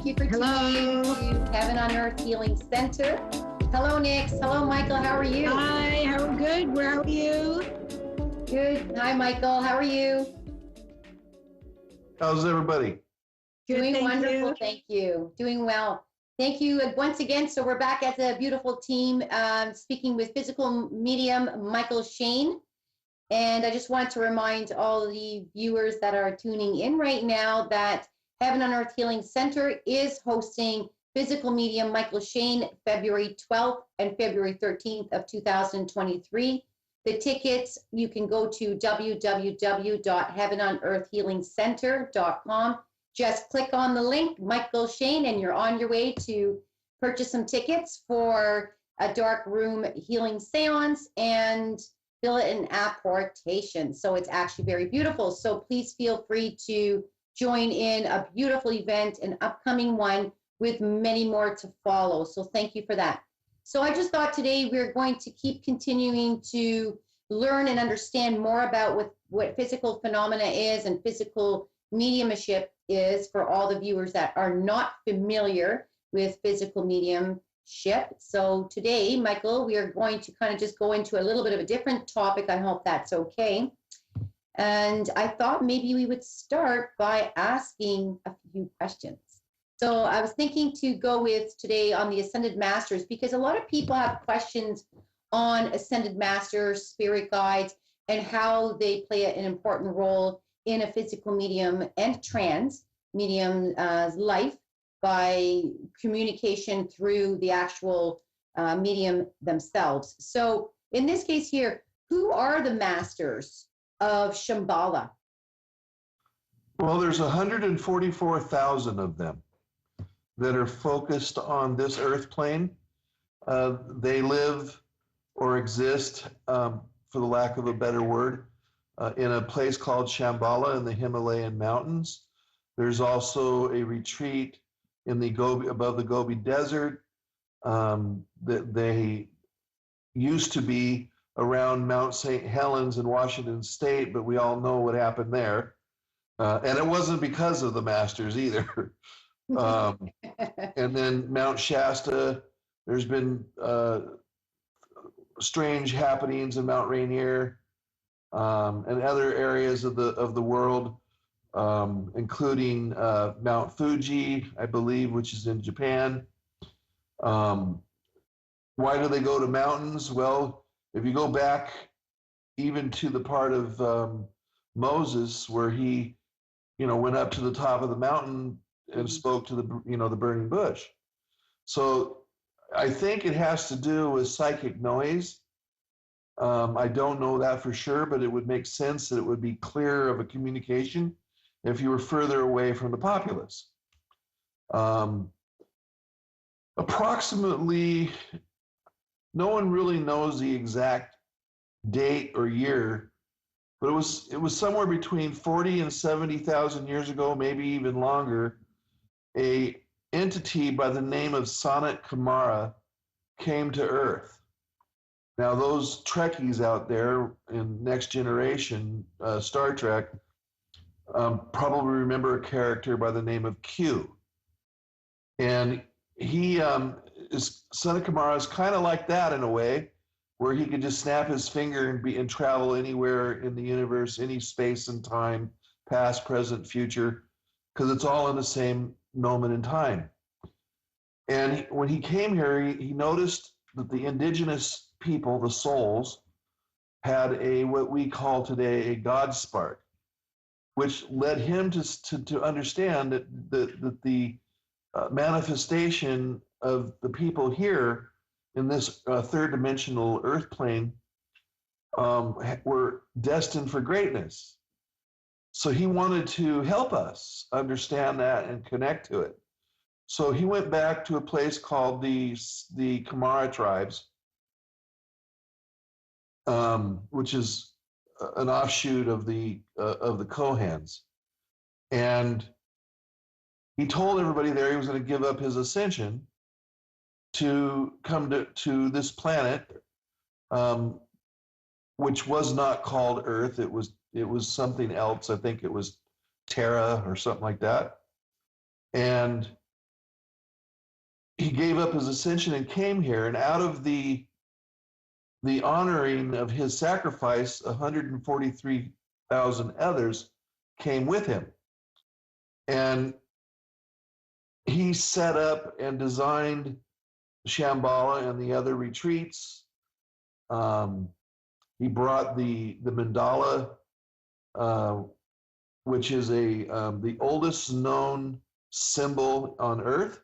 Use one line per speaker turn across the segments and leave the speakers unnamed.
Thank you for tuning in
Hello.
to Heaven on Earth Healing Center. Hello, Nix. Hello, Michael. How are you?
Hi, how are good? Where are you?
Good. Hi, Michael. How are you?
How's everybody?
Good,
Doing
thank
wonderful.
you.
Thank you. Doing well. Thank you once again. So we're back as a beautiful team speaking with physical medium Michael Shane. And I just want to remind all the viewers that are tuning in right now that Heaven on Earth Healing Center is hosting physical medium Michael Shane February 12th and February 13th of 2023. The tickets, you can go to www.heavenonearthhealingcenter.com. Just click on the link, Michael Shane, and you're on your way to purchase some tickets for a dark room healing seance and fill it in apportation. So it's actually very beautiful. So please feel free to join in a beautiful event, an upcoming one with many more to follow. So thank you for that. So I just thought today we're going to keep continuing to learn and understand more about what physical phenomena is and physical mediumship is for all the viewers that are not familiar with physical mediumship. So today, Michael, we are going to kind of just go into a little bit of a different topic. I hope that's okay. And I thought maybe we would start by asking a few questions. So I was thinking to go with today on the Ascended Masters, because a lot of people have questions on Ascended Masters, spirit guides, and how they play an important role in a physical medium and trans medium life by communication through the actual medium themselves. So in this case here, who are the masters of Shambhala?
Well, there's 144,000 of them that are focused on this earth plane. They live or exist, for the lack of a better word, in a place called Shambhala in the Himalayan mountains. There's also a retreat in the Gobi, above the Gobi Desert, that they used to be around Mount St. Helens in Washington State, but we all know what happened there. And it wasn't because of the masters either. And then Mount Shasta, there's been strange happenings in Mount Rainier, and other areas of the world, including Mount Fuji, I believe, which is in Japan. Why do they go to mountains? Well, if you go back even to the part of Moses where he, went up to the top of the mountain and spoke to the burning bush. So I think it has to do with psychic noise. I don't know that for sure, but it would make sense that it would be clearer of a communication if you were further away from the populace. Approximately, no one really knows the exact date or year, but it was somewhere between 40 and 70,000 years ago, maybe even longer. A entity by the name of Sanat Kumara came to Earth. Now, those Trekkies out there in Next Generation, Star Trek, probably remember a character by the name of Q. And Sanat Kumara is kind of like that in a way, where he could just snap his finger and travel anywhere in the universe, any space and time, past, present, future, because it's all in the same moment in time. And when he came here, he noticed that the indigenous people, the souls, had what we call today a God spark, which led him to understand that the manifestation of the people here in this third dimensional earth plane were destined for greatness. So he wanted to help us understand that and connect to it. So he went back to a place called the Kumara tribes, which is an offshoot of the Kohans. And he told everybody there he was going to give up his ascension to come to this planet, which was not called Earth. It was something else. I think it was Terra or something like that. And he gave up his ascension and came here, and out of the honoring of his sacrifice, 143,000 others came with him. And he set up and designed Shambhala and the other retreats. He brought the mandala, which is the oldest known symbol on Earth,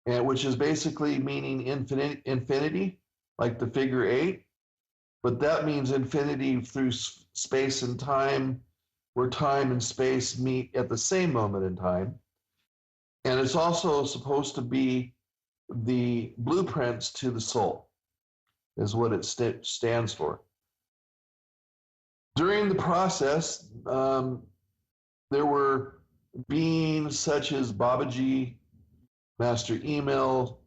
and which is basically meaning infinity, like the figure 8. But that means infinity through space and time, where time and space meet at the same moment in time. And it's also supposed to be the blueprints to the soul, is what it stands for. During the process, there were beings such as Babaji, Master Emil,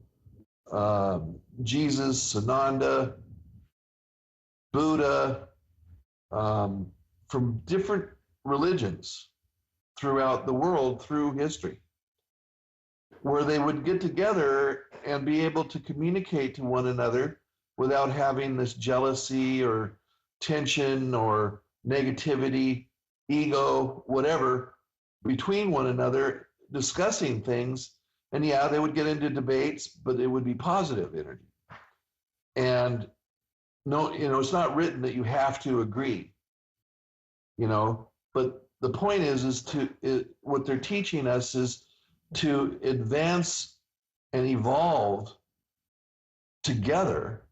Jesus, Sananda, Buddha, from different religions throughout the world, through history, where they would get together and be able to communicate to one another without having this jealousy or tension or negativity, ego, whatever, between one another, discussing things. And yeah, they would get into debates, but it would be positive energy. And no, it's not written that you have to agree, but the point is what they're teaching us is to advance and evolve together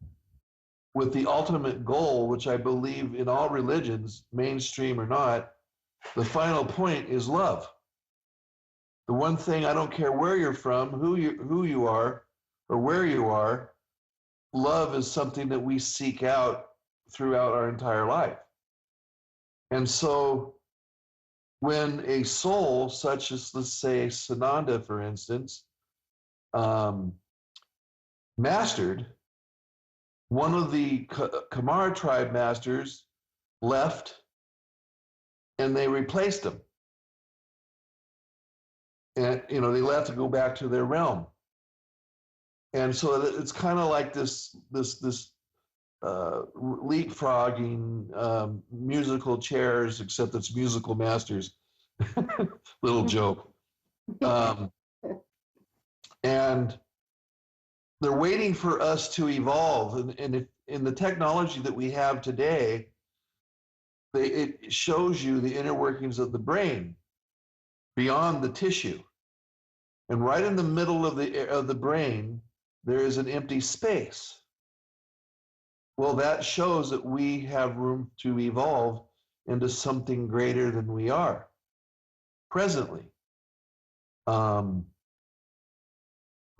with the ultimate goal, which I believe in all religions, mainstream or not, the final point is love. The one thing, I don't care where you're from, who you are, or where you are, love is something that we seek out throughout our entire life. And so when a soul, such as, let's say, Sananda, for instance, mastered, one of the Kamar tribe masters left and they replaced him. And, they left to go back to their realm. And so it's kind of like this leapfrogging musical chairs, except it's musical masters. Little joke. And they're waiting for us to evolve. And if, in the technology that we have today, it shows you the inner workings of the brain beyond the tissue. And right in the middle of the brain, there is an empty space. Well, that shows that we have room to evolve into something greater than we are presently.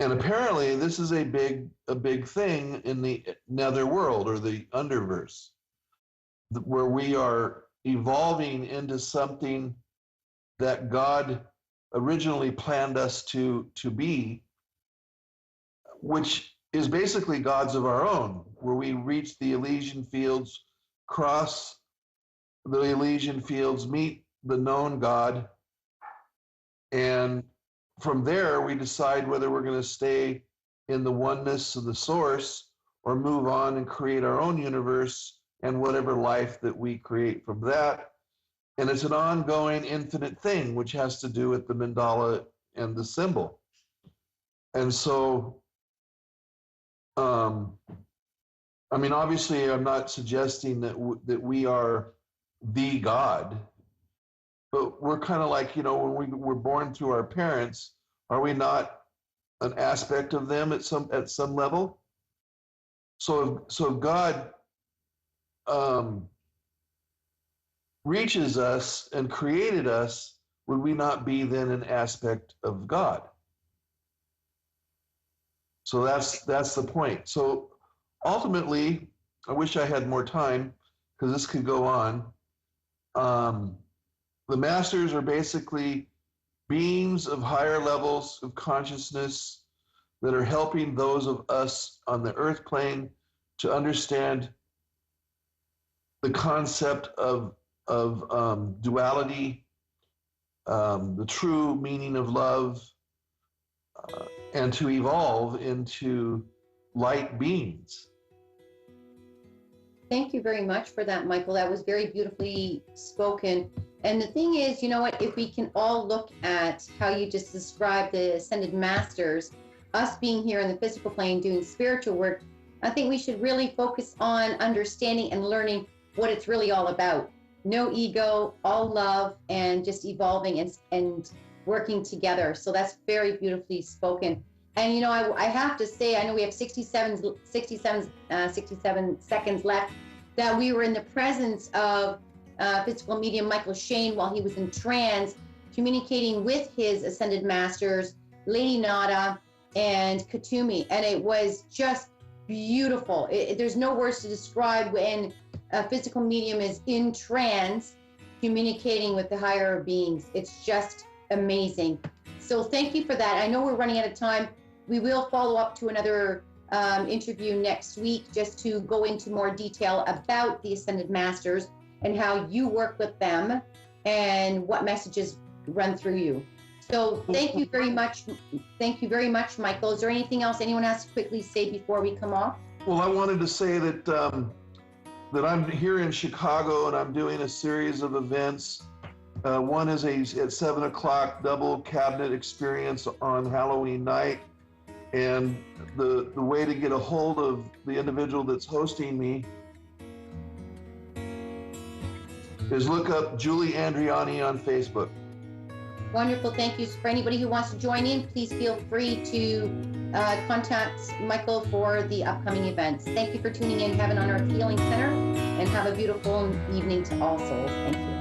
And apparently this is a big thing in the netherworld, or the underverse, where we are evolving into something that God originally planned us to be, which is basically gods of our own, where we reach the Elysian fields, cross the Elysian fields, meet the known God, and from there we decide whether we're going to stay in the oneness of the source or move on and create our own universe and whatever life that we create from that. And it's an ongoing infinite thing, which has to do with the mandala and the symbol. And so, obviously I'm not suggesting that we are the God, but we're kind of like, when we were born through our parents, are we not an aspect of them at some level? So if God reaches us and created us, would we not be then an aspect of God? So that's the point. So ultimately, I wish I had more time, because this could go on. The masters are basically beings of higher levels of consciousness that are helping those of us on the earth plane to understand the concept of duality, the true meaning of love, and to evolve into light beings.
Thank you very much for that, Michael. That was very beautifully spoken. And the thing is, you know what, if we can all look at how you just described the Ascended Masters, us being here in the physical plane doing spiritual work, I think we should really focus on understanding and learning what it's really all about. No ego, all love, and just evolving and working together. So that's very beautifully spoken. And, you know, I have to say, I know we have 67 seconds left, that we were in the presence of physical medium Michael Shane while he was in trance, communicating with his Ascended Masters, Lady Nada and Katumi. And it was just beautiful. There's no words to describe when a physical medium is in trance, communicating with the higher beings. It's just amazing. So thank you for that. I know we're running out of time. We will follow up to another interview next week just to go into more detail about the Ascended Masters and how you work with them and what messages run through you. So thank you very much. Thank you very much, Michael. Is there anything else anyone has to quickly say before we come off?
Well, I wanted to say that that I'm here in Chicago and I'm doing a series of events. One is at 7 o'clock double cabinet experience on Halloween night. And the way to get a hold of the individual that's hosting me is look up Julie Andriani on Facebook.
Wonderful. Thank you. For anybody who wants to join in, please feel free to contact Michael for the upcoming events. Thank you for tuning in, Heaven on Earth Healing Center, and have a beautiful evening to all souls. Thank you.